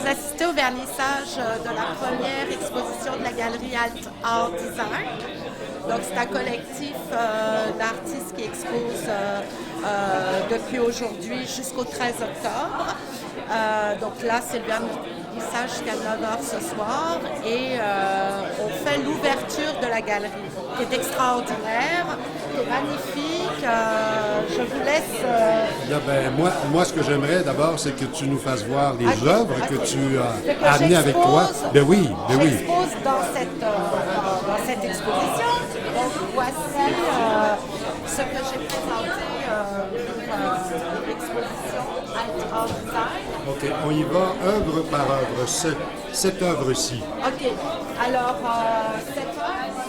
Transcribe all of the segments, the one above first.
j'ai assisté au vernissage de la première exposition de la galerie Alt Art Design. Donc, c'est un collectif d'artistes qui expose depuis aujourd'hui jusqu'au 13 octobre. Donc là, c'est le vernissage jusqu'à 9h ce soir et on fait l'ouverture de la galerie qui est extraordinaire, qui est magnifique. Je vous laisse... Bien, ben, moi, ce que j'aimerais d'abord, c'est que tu nous fasses voir les œuvres que tu as amenées avec toi. Ben oui, ben oui. J'expose dans cette exposition. Donc voici ce que j'ai présenté pour l'exposition Alt Art Design. OK, on y va œuvre par œuvre. Cette œuvre-ci. OK. Alors, cette œuvre,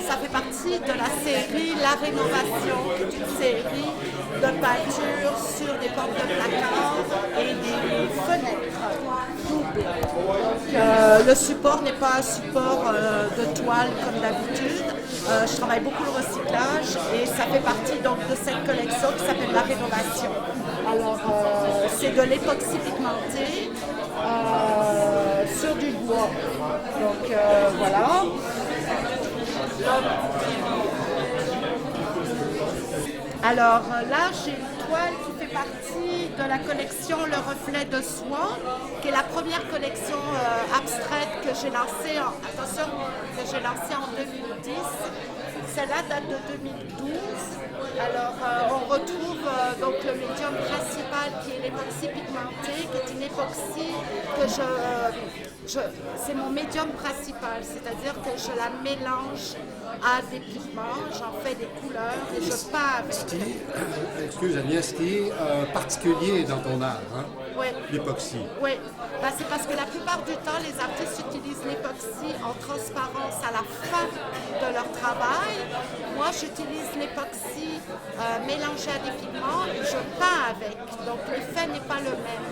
ça fait partie de la série La Rénovation, qui est une série de peintures sur des portes de placard et des fenêtres doubles. Donc, le support n'est pas un support de toile comme d'habitude. Je travaille beaucoup le recyclage et ça fait partie donc de cette collection qui s'appelle La Rénovation. Alors, c'est de l'époxy pigmenté sur du bois. Donc, voilà. Alors là, j'ai une toile qui fait partie de la collection Le Reflet de Soie, qui est la première collection abstraite que j'ai lancée en 2010. Celle-là date de 2012. Alors, on retrouve donc le médium principal qui est l'époxy pigmentée, qui est une époxy que c'est mon médium principal, c'est-à-dire que je la mélange à des pigments, j'en fais des couleurs et je peins avec. Excuse Agnès, ce qui est particulier dans ton art, hein? Oui. L'époxy. Oui, ben, c'est parce que la plupart du temps, les artistes utilisent l'époxy en transparence à la fin de leur travail. Moi, j'utilise l'époxy mélangé à des pigments et je peins avec. Donc, l'effet n'est pas le même.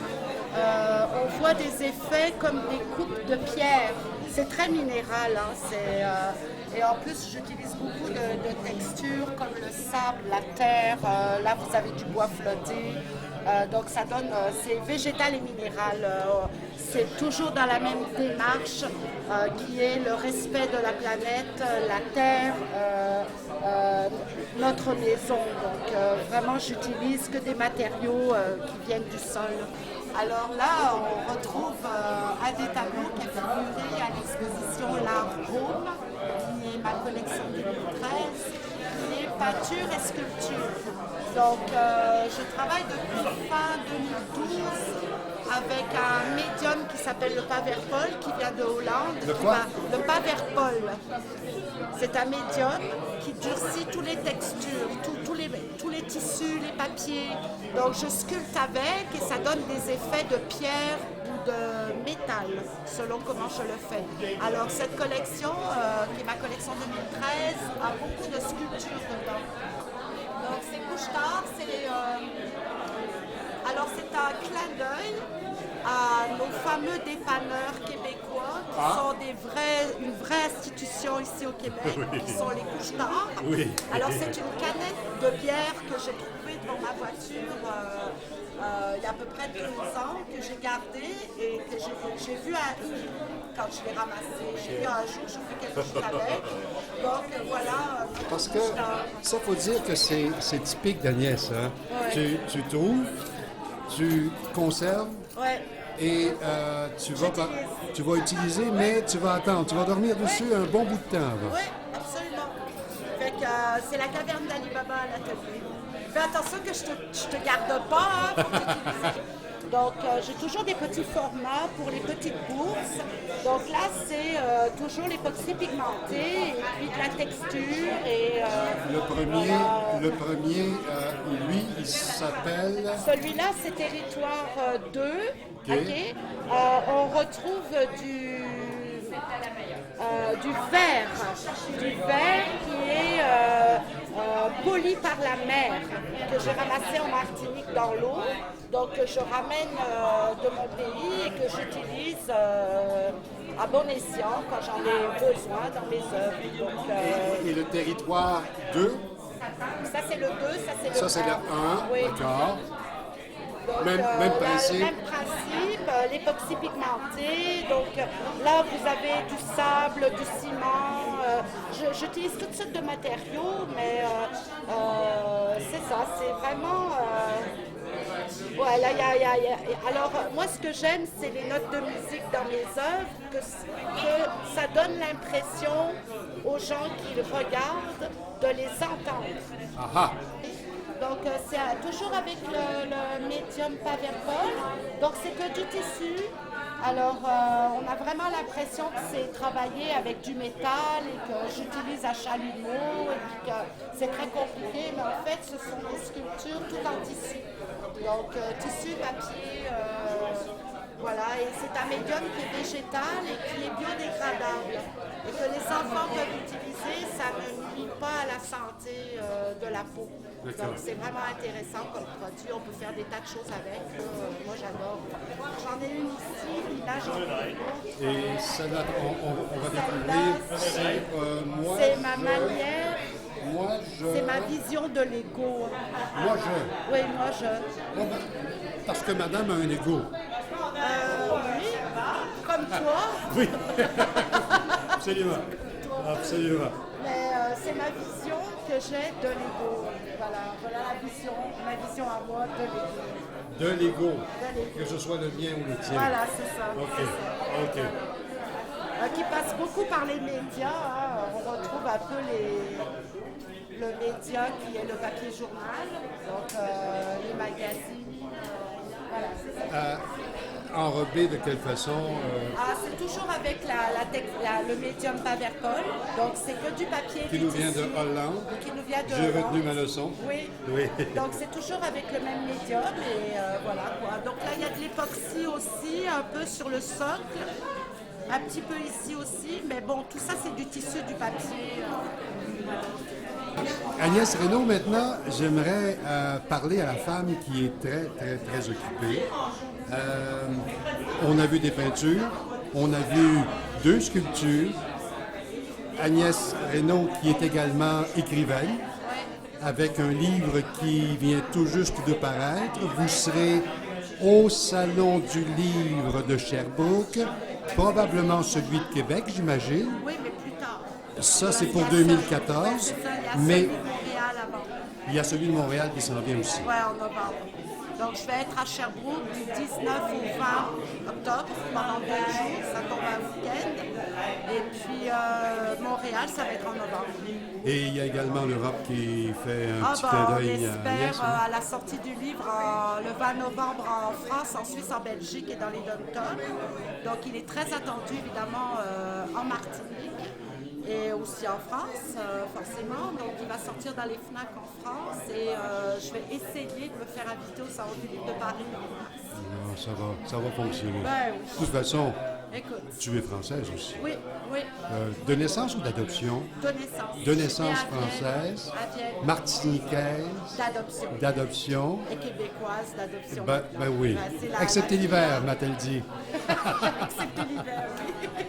On voit des effets comme des coupes de pierre. C'est très minéral. Hein, et en plus, j'utilise beaucoup de textures comme le sable, la terre. Là, vous avez du bois flotté. Donc ça donne, c'est végétal et minéral. C'est toujours dans la même démarche qui est le respect de la planète, la terre, notre maison. Donc vraiment, j'utilise que des matériaux qui viennent du sol. Alors là, on retrouve un des tableaux qui a figuré à l'exposition L'Art Home, qui est ma collection 2013, qui est peinture et sculpture. Donc, je travaille depuis fin 2012 avec un médium qui s'appelle le Paverpol, qui vient de Hollande. Le quoi? Le Paverpol. C'est un médium qui durcit toutes les textures, tous les tissus, les papiers. Donc, je sculpte avec et ça donne des effets de pierre ou de métal, selon comment je le fais. Alors, cette collection, qui est ma collection 2013, a beaucoup de sculptures dedans. Donc, ces couches-tard, alors c'est un clin d'œil à nos fameux dépanneurs québécois qui sont une vraie institution ici au Québec, qui sont les couches-tard. Oui. Alors, c'est une canette de bière que j'ai trouvée devant ma voiture il y a à peu près 2 ans, que j'ai gardée et que j'ai vu quand je l'ai ramassée. J'ai vu un jour, je fais quelque chose avec. Donc, voilà. Parce que ça, faut dire que c'est typique d'Agnès. Hein? Ouais. Tu trouves, tu conserves et tu vas utiliser, mais tu vas attendre. Tu vas dormir dessus un bon bout de temps avant. Oui, absolument. Fait que c'est la caverne d'Ali Baba à l'atelier. Fais attention que je te garde pas pour t'utiliser. Donc, j'ai toujours des petits formats pour les petites bourses. Donc là, c'est toujours l'époxy pigmenté et puis de la texture. Et, le premier, lui, il s'appelle... Celui-là, c'est Territoire 2. Okay. On retrouve du verre qui est poli par la mer, que j'ai ramassé en Martinique dans l'eau. Donc je ramène de mon pays et que j'utilise à bon escient quand j'en ai besoin dans mes œuvres. Donc, et le territoire 2? Ça c'est le 2, ça c'est le 1. Ça c'est le 1, oui. D'accord. Donc, même principe. Même principe, l'époxy pigmenté. Donc là, vous avez du sable, du ciment. J'utilise toutes sortes de matériaux, mais c'est ça, c'est vraiment... voilà, alors, moi, ce que j'aime, c'est les notes de musique dans mes œuvres, que ça donne l'impression aux gens qui le regardent de les entendre. Aha. Donc, c'est toujours avec le médium Paverpol. Donc, c'est que du tissu. Alors, on a vraiment l'impression que c'est travaillé avec du métal et que j'utilise à chalumeau et puis que c'est très compliqué, mais en fait, ce sont des sculptures tout en tissu. Donc, tissu, papier, voilà, et c'est un médium qui est végétal et qui est biodégradable. Et que les enfants peuvent utiliser, ça ne nuit pas à la santé de la peau. Donc c'est vraiment intéressant comme produit, on peut faire des tas de choses avec. Moi j'adore. J'en ai une ici, là j'en ai une. Et celle-là, on va découvrir, c'est moi. C'est ma manière. Moi, c'est ma vision de l'ego. Moi je. Oui, moi je. Bon, parce que madame a un ego. Oui, comme toi. Oui, absolument. Absolument. Mais c'est ma vision que j'ai de l'ego. Voilà ma vision à moi de l'ego. De l'ego. Que ce soit le mien ou le tien. Voilà, c'est ça. OK. OK. Qui passe beaucoup par les médias. Hein. On retrouve un peu le média qui est le papier journal, donc les magazines. Voilà, c'est ça. Enrobé de quelle façon c'est toujours avec le médium Paverpol, donc c'est que du papier qui nous vient de Hollande. Qui nous vient de J'ai Hollande. retenu ma leçon. Oui. Donc c'est toujours avec le même médium et voilà quoi. Donc là il y a de l'époxy aussi, un peu sur le socle, un petit peu ici aussi, mais bon tout ça c'est du tissu, du papier. Agnès Reynaud, maintenant, j'aimerais parler à la femme qui est très, très, très occupée. On a vu des peintures, on a vu 2 sculptures. Agnès Reynaud, qui est également écrivaine, avec un livre qui vient tout juste de paraître. Vous serez au Salon du livre de Sherbrooke, probablement celui de Québec, j'imagine. Oui, mais plus tard. Ça, c'est pour 2014. Mais il y a celui de Montréal avant. il y a celui de Montréal qui s'en vient aussi. Oui, en novembre. Donc, je vais être à Sherbrooke du 19 au 20 octobre pendant 2 jours. Ça tombe un week-end. Et puis, Montréal, ça va être en novembre. Et il y a également l'Europe qui fait un petit On clin d'œil à Agnès. espère à la sortie du livre le 20 novembre en France, en Suisse, en Belgique et dans les dom-toms. Donc, il est très attendu, évidemment, en Martinique. Et aussi en France, forcément. Donc, il va sortir dans les FNAC en France et je vais essayer de me faire inviter au Salon du livre de Paris. Non, ça va fonctionner. Ben, oui. De toute façon, Écoute. tu es française aussi. Oui. De naissance ou d'adoption? De naissance. De naissance À Vienne, française, à Vienne. Martiniquaise, D'adoption. d'adoption. Et québécoise d'adoption. Ben oui. Ben, c'est Excepté l'hiver, m'a-t-elle dit. Excepté l'hiver, oui.